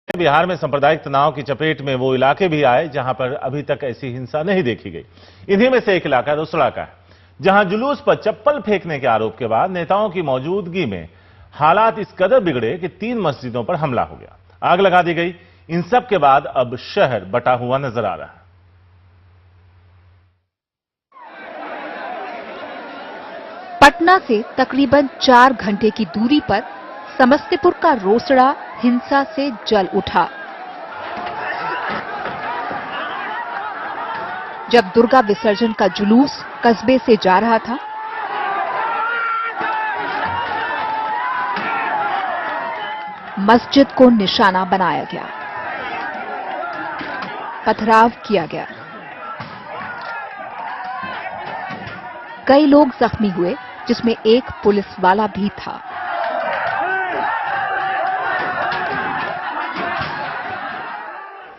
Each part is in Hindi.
बिहार में सांप्रदायिक तनाव की चपेट में वो इलाके भी आए जहां पर अभी तक ऐसी हिंसा नहीं देखी गई। इन्हीं में से एक इलाका रोसड़ा का है, जहां जुलूस पर चप्पल फेंकने के आरोप के बाद नेताओं की मौजूदगी में हालात इस कदर बिगड़े कि 3 मस्जिदों पर हमला हो गया, आग लगा दी गई। इन सब के बाद अब शहर बटा हुआ नजर आ रहा है। पटना से तकरीबन 4 घंटे की दूरी पर समस्तीपुर का रोसड़ा हिंसा से जल उठा। जब दुर्गा विसर्जन का जुलूस कस्बे से जा रहा था, मस्जिद को निशाना बनाया गया, पथराव किया गया। कई लोग जख्मी हुए, जिसमें एक पुलिस वाला भी था।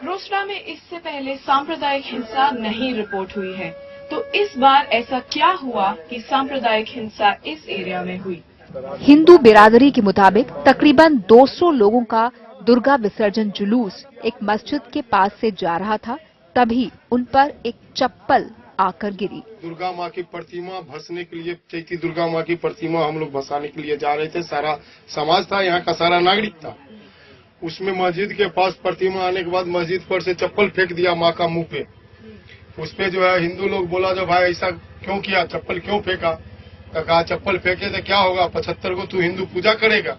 रोसड़ा में इससे पहले सांप्रदायिक हिंसा नहीं रिपोर्ट हुई है, तो इस बार ऐसा क्या हुआ कि सांप्रदायिक हिंसा इस एरिया में हुई? हिंदू बिरादरी के मुताबिक तकरीबन 200 लोगों का दुर्गा विसर्जन जुलूस एक मस्जिद के पास से जा रहा था, तभी उन पर एक चप्पल आकर गिरी। दुर्गा माँ की प्रतिमा भसने के लिए, चैती दुर्गा माँ की प्रतिमा हम लोग भसाने के लिए जा रहे थे। सारा समाज था, यहाँ का सारा नागरिक था। उसमें मस्जिद के पास प्रतिमा आने के बाद मस्जिद पर से चप्पल फेंक दिया माँ का मुंह पे। उस पे जो है हिंदू लोग बोला, जो भाई ऐसा क्यों किया, चप्पल क्यों फेंका? तो कहा चप्पल फेंके तो क्या होगा, 75 को तू हिंदू पूजा करेगा।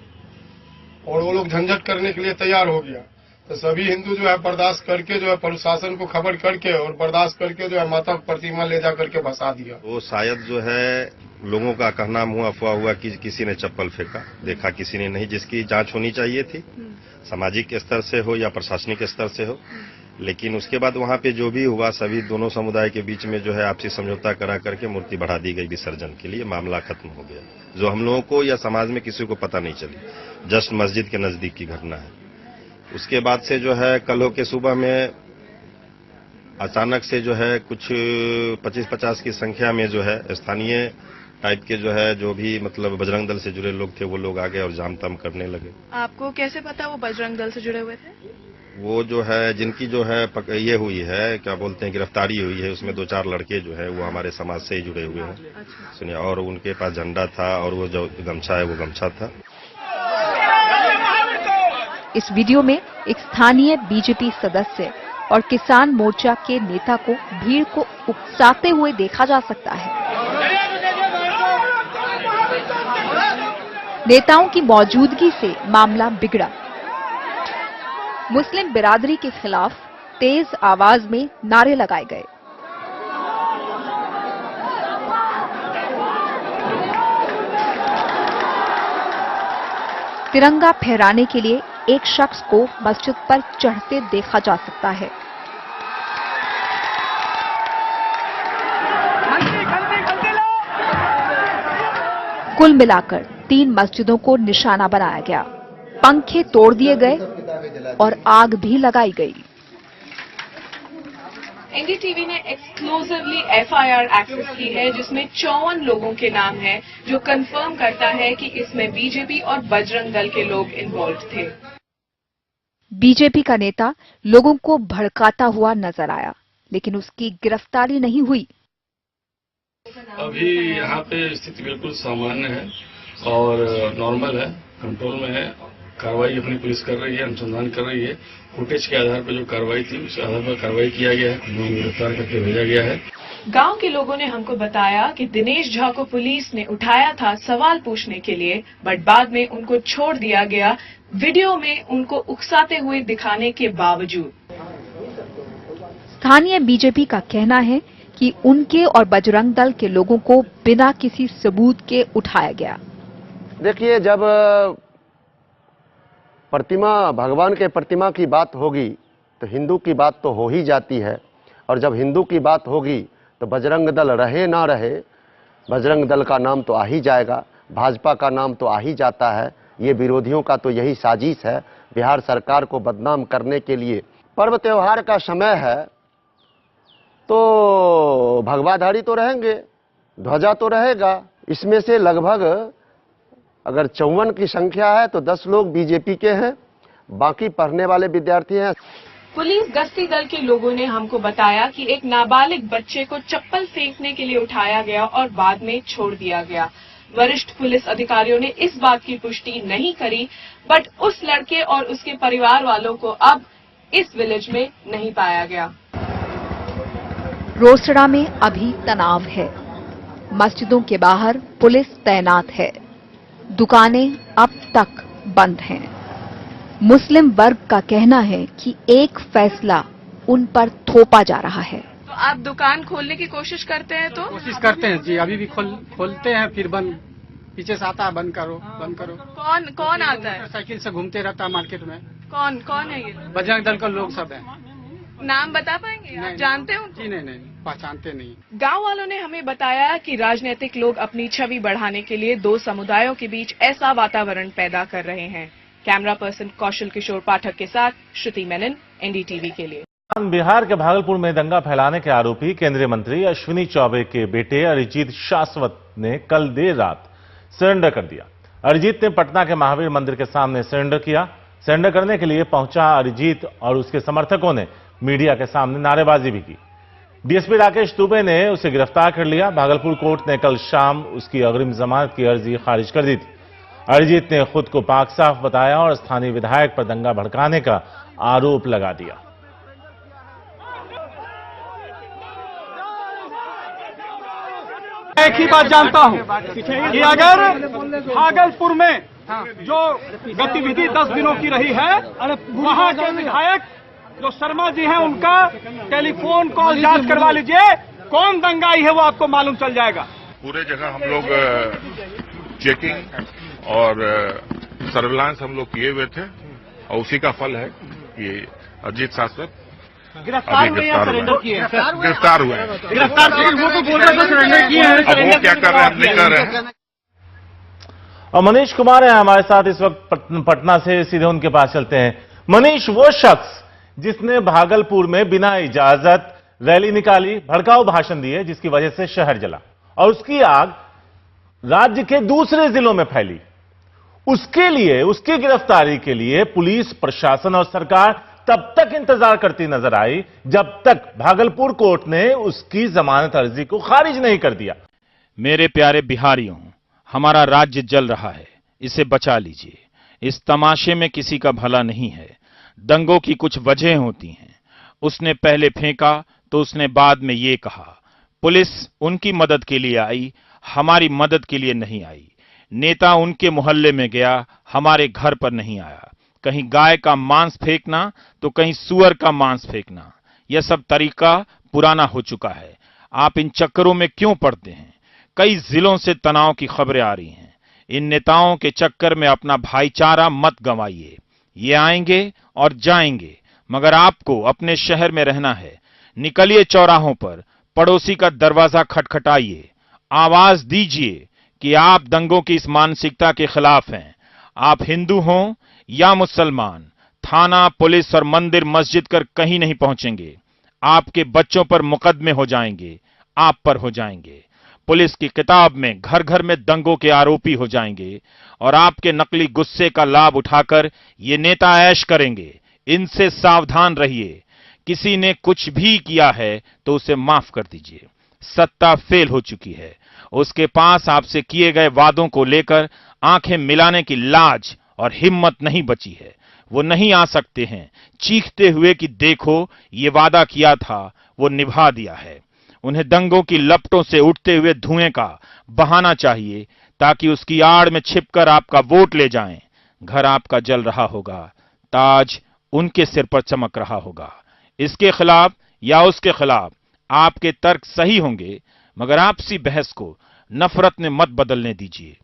और वो लोग झंझट करने के लिए तैयार हो गया। तो सभी हिंदू जो है बर्दाश्त करके, जो है प्रशासन को खबर करके और बर्दाश्त करके जो है माता प्रतिमा ले जा करके भसा दिया। वो शायद जो है लोगों का कहना मुंह अफवाह हुआ कि किसी ने चप्पल फेंका, देखा किसी ने नहीं, जिसकी जांच होनी चाहिए थी, सामाजिक स्तर से हो या प्रशासनिक स्तर से हो। लेकिन उसके बाद वहां पे जो भी हुआ, सभी दोनों समुदाय के बीच में जो है आपसी समझौता करा करके मूर्ति बढ़ा दी गई विसर्जन के लिए, मामला खत्म हो गया। जो हम लोगों को या समाज में किसी को पता नहीं चली, जस्ट मस्जिद के नजदीक की घटना है। उसके बाद से जो है कल के सुबह में अचानक से जो है कुछ 25-50 की संख्या में जो है स्थानीय टाइप के जो है, जो भी मतलब बजरंग दल से जुड़े लोग थे, वो लोग आ गए और जाम ताम करने लगे। आपको कैसे पता वो बजरंग दल से जुड़े हुए थे? वो जो है जिनकी जो है ये हुई है, क्या बोलते हैं, गिरफ्तारी हुई है, उसमें 2-4 लड़के जो है वो हमारे समाज से ही जुड़े हुए हैं। अच्छा। सुनिए, और उनके पास झंडा था और वो जो गमछा है वो गमछा था। इस वीडियो में एक स्थानीय बीजेपी सदस्य और किसान मोर्चा के नेता को भीड़ को उकसाते हुए देखा जा सकता है। नेताओं की मौजूदगी से मामला बिगड़ा। मुस्लिम बिरादरी के खिलाफ तेज आवाज में नारे लगाए गए। तिरंगा फहराने के लिए एक शख्स को मस्जिद पर चढ़ते देखा जा सकता है। कुल मिलाकर 3 मस्जिदों को निशाना बनाया गया, पंखे तोड़ दिए गए और आग भी लगाई गई। एनडीटीवी ने एक्सक्लूसिवली एफआईआर एक्सेस की है, जिसमें 54 लोगों के नाम हैं, जो कंफर्म करता है कि इसमें बीजेपी और बजरंग दल के लोग इन्वॉल्व थे। बीजेपी का नेता लोगों को भड़काता हुआ नजर आया, लेकिन उसकी गिरफ्तारी नहीं हुई। अभी यहाँ पे स्थिति बिल्कुल सामान्य है और नॉर्मल है, कंट्रोल में है। कार्रवाई अपनी पुलिस कर रही है, अनुसंधान कर रही है। फुटेज के आधार पर जो कार्रवाई थी, उस आधार पर कार्रवाई किया गया है, उन्हें गिरफ्तार करके भेजा गया है। गांव के लोगों ने हमको बताया कि दिनेश झा को पुलिस ने उठाया था सवाल पूछने के लिए, बट बाद में उनको छोड़ दिया गया, वीडियो में उनको उकसाते हुए दिखाने के बावजूद। स्थानीय बीजेपी का कहना है कि उनके और बजरंग दल के लोगों को बिना किसी सबूत के उठाया गया। देखिए, जब प्रतिमा, भगवान के प्रतिमा की बात होगी तो हिंदू की बात तो हो ही जाती है, और जब हिंदू की बात होगी तो बजरंग दल रहे ना रहे, बजरंग दल का नाम तो आ ही जाएगा, भाजपा का नाम तो आ ही जाता है। ये विरोधियों का तो यही साजिश है, बिहार सरकार को बदनाम करने के लिए। पर्व त्योहार का समय है तो भगवाधारी तो रहेंगे, ध्वजा तो रहेगा। इसमें से लगभग अगर 54 की संख्या है तो 10 लोग बीजेपी के हैं, बाकी पढ़ने वाले विद्यार्थी हैं। पुलिस गश्ती दल के लोगों ने हमको बताया कि एक नाबालिग बच्चे को चप्पल फेंकने के लिए उठाया गया और बाद में छोड़ दिया गया। वरिष्ठ पुलिस अधिकारियों ने इस बात की पुष्टि नहीं करी, बट उस लड़के और उसके परिवार वालों को अब इस विलेज में नहीं पाया गया। रोसड़ा में अभी तनाव है। मस्जिदों के बाहर पुलिस तैनात है। दुकानें अब तक बंद हैं। मुस्लिम वर्ग का कहना है कि एक फैसला उन पर थोपा जा रहा है। तो आप दुकान खोलने की कोशिश करते हैं? तो कोशिश करते हैं जी, अभी भी खोलते हैं, फिर बंद, पीछे से आता है बंद करो बंद करो। कौन आता है? साइकिल से घूमते रहता है मार्केट में। कौन है ये? बजरंग दल का लोग सब है। नाम बता पाएंगे? आप जानते हो? जी नहीं, पहचानते नहीं। गांव वालों ने हमें बताया कि राजनीतिक लोग अपनी छवि बढ़ाने के लिए दो समुदायों के बीच ऐसा वातावरण पैदा कर रहे हैं। कैमरा पर्सन कौशल किशोर पाठक के साथ श्रुति मेनन, एनडीटीवी के लिए। बिहार के भागलपुर में दंगा फैलाने के आरोपी केंद्रीय मंत्री अश्विनी चौबे के बेटे अरिजीत शाश्वत ने कल देर रात सरेंडर कर दिया। अरिजीत ने पटना के महावीर मंदिर के सामने सरेंडर किया। सरेंडर करने के लिए पहुंचा अरिजीत और उसके समर्थकों ने मीडिया के सामने नारेबाजी भी की। डीएसपी राकेश दुबे ने उसे गिरफ्तार कर लिया। भागलपुर कोर्ट ने कल शाम उसकी अग्रिम जमानत की अर्जी खारिज कर दी थी। अरिजीत ने खुद को पाक साफ बताया और स्थानीय विधायक पर दंगा भड़काने का आरोप लगा दिया। एक ही बात जानता हूं कि अगर भागलपुर में जो गतिविधि 10 दिनों की रही है, वहां के विधायक जो शर्मा जी हैं उनका टेलीफोन कॉल जांच करवा लीजिए, कौन दंगाई है वो आपको मालूम चल जाएगा। पूरे जगह हम लोग चेकिंग और सर्विलांस हम लोग किए हुए थे और उसी का फल है कि अरिजीत शाश्वत गिरफ्तार हुए हैं, सरेंडर किए हैं। गिरफ्तार हुए हैं। वो तो बोल रहे थे सरेंडर किए हैं। अब वो क्या कर रहे हैं हम नहीं कर रहे हैं। और मनीष कुमार है हमारे साथ इस वक्त पटना से, सीधे उनके पास चलते हैं। मनीष, वो शख्स जिसने भागलपुर में बिना इजाजत रैली निकाली, भड़काऊ भाषण दिए, जिसकी वजह से शहर जला और उसकी आग राज्य के दूसरे जिलों में फैली, उसके लिए, उसकी गिरफ्तारी के लिए पुलिस प्रशासन और सरकार तब तक इंतजार करती नजर आई जब तक भागलपुर कोर्ट ने उसकी जमानत अर्जी को खारिज नहीं कर दिया। मेरे प्यारे बिहारियों, हमारा राज्य जल रहा है, इसे बचा लीजिए। इस तमाशे में किसी का भला नहीं है। दंगों की कुछ वजह होती हैं। उसने पहले फेंका तो उसने बाद में ये कहा। पुलिस उनकी मदद के लिए आई, हमारी मदद के लिए नहीं आई। नेता उनके मोहल्ले में गया, हमारे घर पर नहीं आया। कहीं गाय का मांस फेंकना तो कहीं सुअर का मांस फेंकना, यह सब तरीका पुराना हो चुका है। आप इन चक्करों में क्यों पड़ते हैं? कई जिलों से तनाव की खबरें आ रही हैं। इन नेताओं के चक्कर में अपना भाईचारा मत गंवाइए। ये आएंगे और जाएंगे, मगर आपको अपने शहर में रहना है। निकलिए चौराहों पर, पड़ोसी का दरवाजा खटखटाइए, आवाज दीजिए कि आप दंगों की इस मानसिकता के खिलाफ हैं। आप हिंदू हों या मुसलमान, थाना, पुलिस और मंदिर मस्जिद कर कहीं नहीं पहुंचेंगे। आपके बच्चों पर मुकदमे हो जाएंगे, आप पर हो जाएंगे। पुलिस की किताब में घर घर में दंगों के आरोपी हो जाएंगे और आपके नकली गुस्से का लाभ उठाकर ये नेता ऐश करेंगे। इनसे सावधान रहिए। किसी ने कुछ भी किया है तो उसे माफ कर दीजिए। सत्ता फेल हो चुकी है। उसके पास आपसे किए गए वादों को लेकर आंखें मिलाने की लाज और हिम्मत नहीं बची है। वो नहीं आ सकते हैं चीखते हुए कि देखो ये वादा किया था, वो निभा दिया है। उन्हें दंगों की लपटों से उठते हुए धुएं का बहाना चाहिए ताकि उसकी आड़ में छिपकर आपका वोट ले जाएं। घर आपका जल रहा होगा, ताज उनके सिर पर चमक रहा होगा। इसके खिलाफ या उसके खिलाफ आपके तर्क सही होंगे, मगर आपसी बहस को नफरत में मत बदलने दीजिए।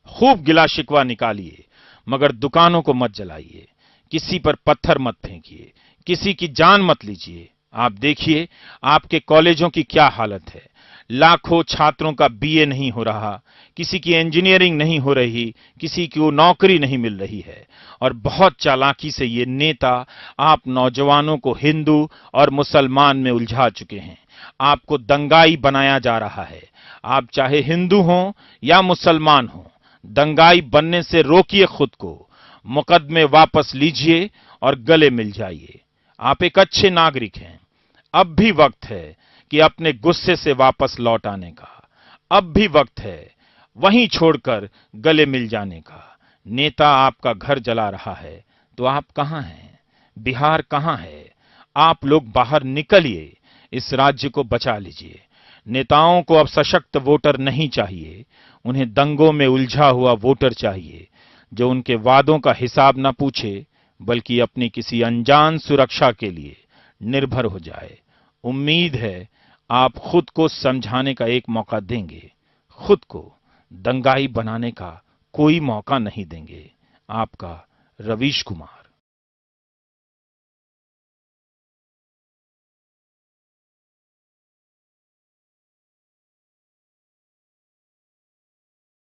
खूब गिला शिकवा निकालिए, मगर दुकानों को मत जलाइए। किसी पर पत्थर मत फेंकिए, किसी की जान मत लीजिए। आप देखिए आपके कॉलेजों की क्या हालत है। लाखों छात्रों का बीए नहीं हो रहा, किसी की इंजीनियरिंग नहीं हो रही, किसी की नौकरी नहीं मिल रही है। और बहुत चालाकी से ये नेता आप नौजवानों को हिंदू और मुसलमान में उलझा चुके हैं। आपको दंगाई बनाया जा रहा है। आप चाहे हिंदू हों या मुसलमान हों, दंगाई बनने से रोकिए खुद को। मुकदमे वापस लीजिए और गले मिल जाइए। आप एक अच्छे नागरिक हैं। अब भी वक्त है कि अपने गुस्से से वापस लौट आने का। अब भी वक्त है वहीं छोड़कर गले मिल जाने का। नेता आपका घर जला रहा है तो आप कहां हैं? बिहार कहां है? आप लोग बाहर निकलिए, इस राज्य को बचा लीजिए। नेताओं को अब सशक्त वोटर नहीं चाहिए, उन्हें दंगों में उलझा हुआ वोटर चाहिए जो उनके वादों का हिसाब न पूछे बल्कि अपनी किसी अनजान सुरक्षा के लिए निर्भर हो जाए। उम्मीद है आप खुद को समझाने का एक मौका देंगे, खुद को दंगाई बनाने का कोई मौका नहीं देंगे। आपका रवीश कुमार।